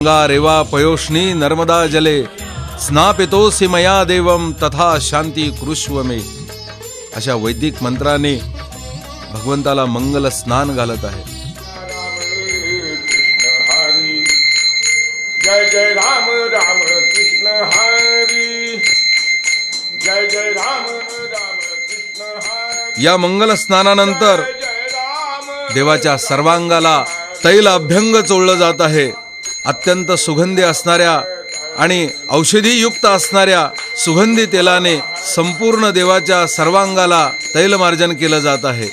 गंगा रेवा पयोष्णी नर्मदा जले स्नापितोसि मया देवम तथा शांती कुरुष्व मे. अशा वैदिक मंत्राने भगवंताला मंगल स्नान घालत आहे. जय जय राम राम कृष्ण हरी. जय जय राम राम कृष्ण हरी. या मंगल स्नानानंतर देवाच्या सर्वांगाला तैल अभ्यंग चोळलं जात आहे. अत्यंत सुगंधी असणाऱ्या आणि औषधी युक्त असणाऱ्या सुगंधी तेलाने संपूर्ण देवाच्या सर्वांगाला तैलमार्जन केलं जात आहे.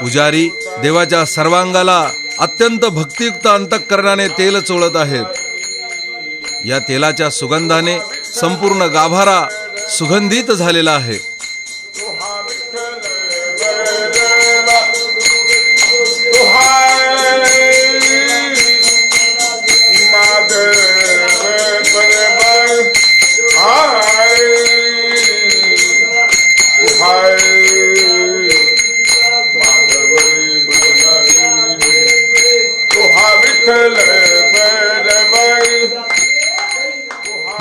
पुजारी देवाच्या सर्वांगाला अत्यंत भक्तियुक्त अंतःकरणाने तेल चोळत आहेत. या तेलाच्या सुगंधाने संपूर्ण गाभारा सुगंधित झालेला आहे.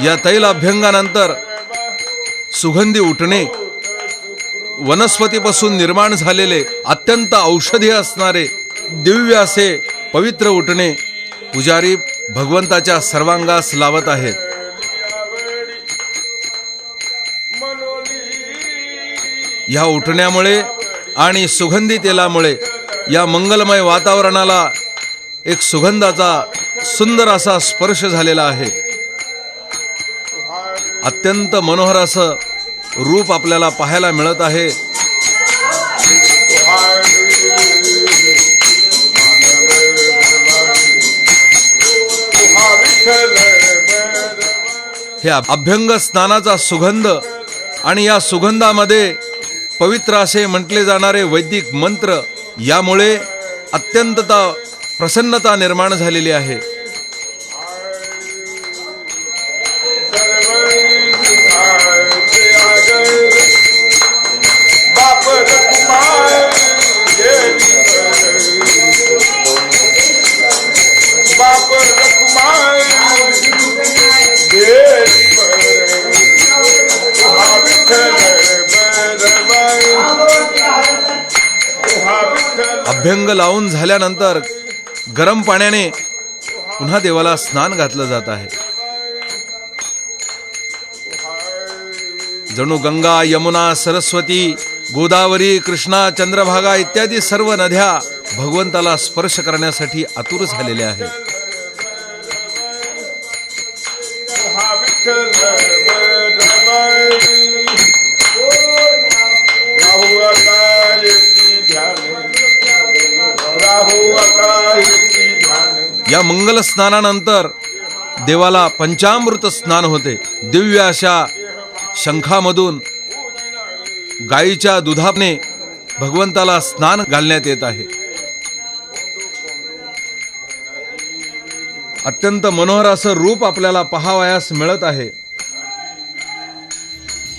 या तैल अभ्यंगानंतर सुगंधी उठणे, वनस्पतीपासून निर्माण झालेले अत्यंत औषधी असणारे दिव्य असे पवित्र उठणे पुजारी भगवंताच्या सर्वांगास लावत आहेत. या उठण्यामुळे आणि सुगंधी तेलामुळे या मंगलमय वातावरणाला एक सुगंधाचा सुंदर असा स्पर्श झालेला आहे. अत्यंत मनोहर असं रूप आपल्याला पाहायला मिळत आहे. हे अभ्यंग स्नानाचा सुगंध आणि या सुगंधामध्ये पवित्र असे म्हटले जाणारे वैदिक मंत्र, यामुळे अत्यंत प्रसन्नता निर्माण झालेली आहे. अभ्यंग लावून झाल्यानंतर गरम पाण्याने पुन्हा देवाला स्नान घातलं जात आहे. जणू गंगा, यमुना, सरस्वती, गोदावरी, कृष्णा, चंद्रभागा इत्यादी सर्व नद्या भगवंताला स्पर्श करण्यासाठी आतुर झालेल्या आहेत. या मंगल स्नानानंतर देवाला पंचामृत स्नान होते. दिव्य अशा शंखामधून गायीच्या दुधाने भगवंताला स्नान घालण्यात येत आहे. अत्यंत मनोहर असं रूप आपल्याला पाहावयास मिळत आहे.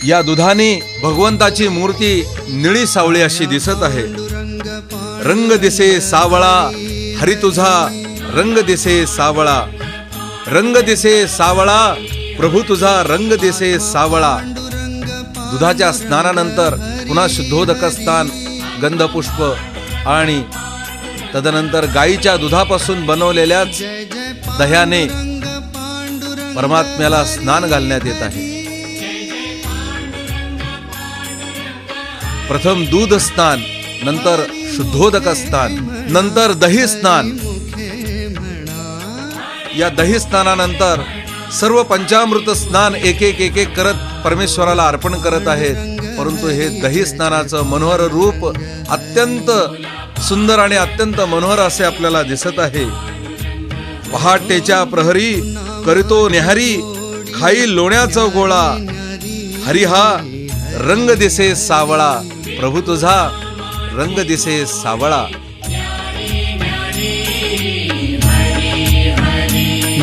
या दुधाने भगवंताची मूर्ती निळी सावळी अशी दिसत आहे. रंग दिसे सावळा हरी तुझा, रंग दिसे सावळा, रंग दिसे सावळा प्रभू तुझा, रंग दिसे सावळा. दुधाच्या स्नानानंतर पुन्हा शुद्धोदक स्नान, गंधपुष्प आणि तदनंतर गायीच्या दुधापासून बनवलेल्याच दह्याने परमात्म्याला स्नान घालण्यात येत आहे. प्रथम दूध स्नान, नंतर शुद्धोदक स्नान, नंतर दही स्नान. या दही स्नानानंतर सर्व पंचामृत स्नान एक एक करत परमेश्वराला अर्पण करत आहेत. परंतु हे दही स्नानाचं मनोहर रूप अत्यंत सुंदर आणि अत्यंत मनोहर असे आपल्याला दिसत आहे. पहाटेच्या प्रहरी करीतो न्याहारी, खाई लोण्याचा गोळा, हरी हा रंग दिसे सावळा, प्रभू तुझा रंग दिसे सावळा.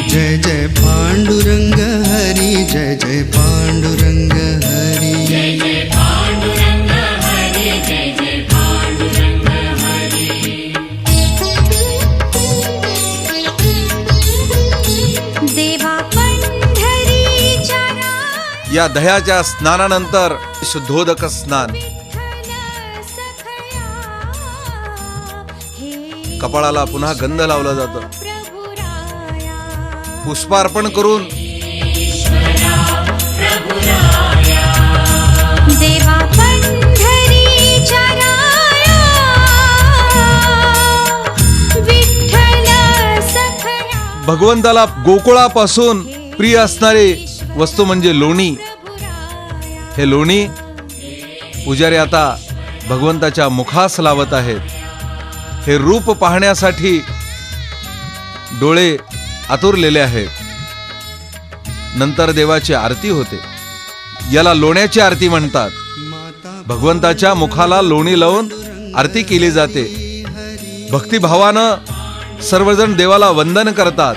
जय जय पांडुरंग हरी, जय जय पांडुरंग हरी, जय जय पांडुरंग हरी, जय जय पांडुरंग हरी. या दह्याच्या स्नानानंतर शुद्धोदक स्नान, कपाळाला पुन्हा गंध लावला जातो, पुष्पार्पण करून देवा पंढरीच्या राया, विठ्ठल सखया भगवंताला गोकुळापासून प्रिय असणारी वस्तू म्हणजे लोणी. हे लोणी पुजारी आता भगवंताच्या मुखास लावत आहेत. हे रूप पाहण्यासाठी डोळे आतुरलेले आहेत. नंतर देवाची आरती होते. याला लोण्याची आरती म्हणतात. भगवंताच्या मुखाला लोणी लावून आरती केली जाते. भक्तिभावानं सर्वजण देवाला वंदन करतात.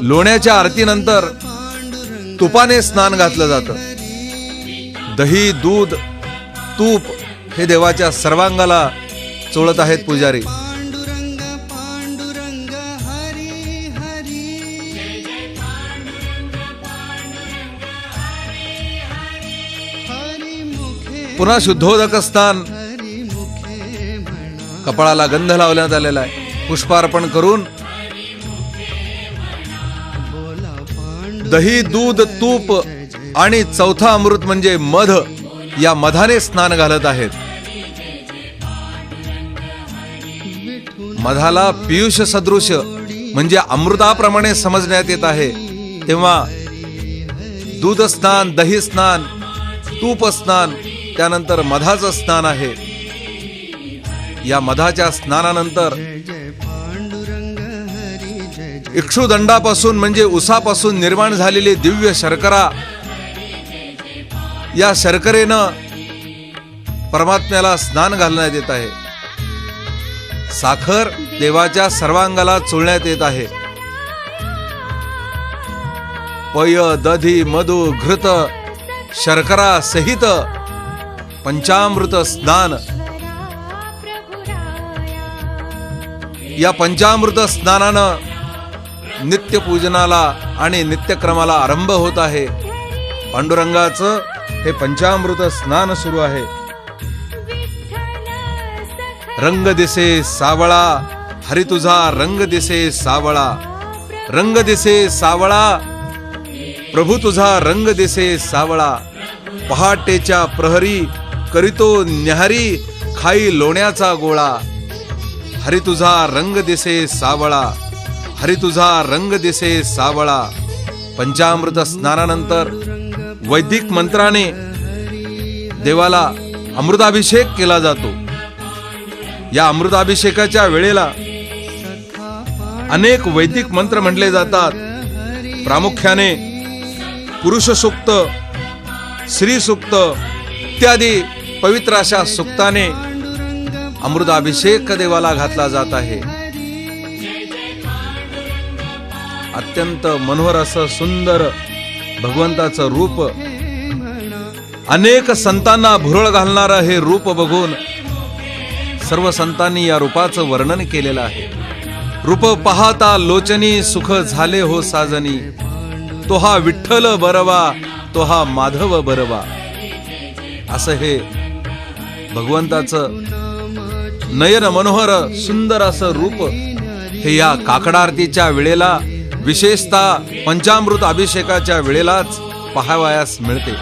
लोण्याच्या आरतीनंतर तुपाने स्नान घातलं जातं. दही, दूध, तूप हे देवाच्या सर्वांगाला चोळत आहेत पुजारी. पांडुरंग पांडुरंग हरी हरी, हरी मुखे पुन्हा शुद्धोदक स्नान, हरी मुखे म्हणा, कपाळाला गंध लावण्यात आलेला आहे. पुष्पार्पण करून बोला पांडुरंग दही, दूध, तूप आणि चौथा अमृत म्हणजे मध, या मधाने स्नान घालत आहेत. मधाला पियुष सदृश म्हणजे अमृताप्रमाणे समजण्यात येत आहे. तेव्हा दूध स्नान, दही स्नान, तूप स्नान, त्यानंतर मधाचं स्नान आहे. या मधाच्या स्नानानंतर जय जय पांडुरंग हरी, जय जय इक्षुदंडापासून म्हणजे उसापासून निर्माण झालेली दिव्य शर्करा, या शर्करेनं परमात्म्याला स्नान घालण्यात येत आहे. साखर देवाच्या सर्वांगाला चोळण्यात येत आहे. पय, दधी, मधु, घृत, शर्करा सहित पंचामृत स्नान. या पंचामृत स्नानानं नित्यपूजनाला आणि नित्यक्रमाला आरंभ होत आहे. पांडुरंगाचं हे पंचामृत स्नान सुरू आहे. रंग दिसे सावळा, हरी तुझा रंग दिसे सावळा, रंग दिसे सावळा, प्रभू तुझा रंग दिसे सावळा. पहाटेच्या प्रहरी करीतो न्याहारी, खाई लोण्याचा गोळा. हरी तुझा रंग दिसे सावळा, हरी तुझा रंग दिसे सावळा. पंचामृत स्नानानंतर वैदिक मंत्राने देवाला अमृताभिषेक केला जातो. या अमृताभिषेकाच्या वेळेला अनेक वैदिक मंत्र म्हटले जातात. प्रामुख्याने पुरुष सूक्त, श्री सूक्त इत्यादी पवित्र अशा सूक्ताने अमृताभिषेक देवाला घातला जात आहे. अत्यंत मनोहर असं सुंदर भगवंताचं रूप, अनेक संतांना भुरळ घालणारं हे रूप बघून सर्व संतांनी या रूपाचं वर्णन केलेलं आहे. रूप पाहता लोचनी सुख झाले हो साजनी, तो हा विठ्ठल बरवा, तो हा माधव बरवा. असं हे भगवंताचं नयन मनोहर सुंदर असं रूप हे या काकड आरतीच्या वेळेला, विशेषतः पंचामृत अभिषेकाच्या वेळेलाच पाहावयास मिळते.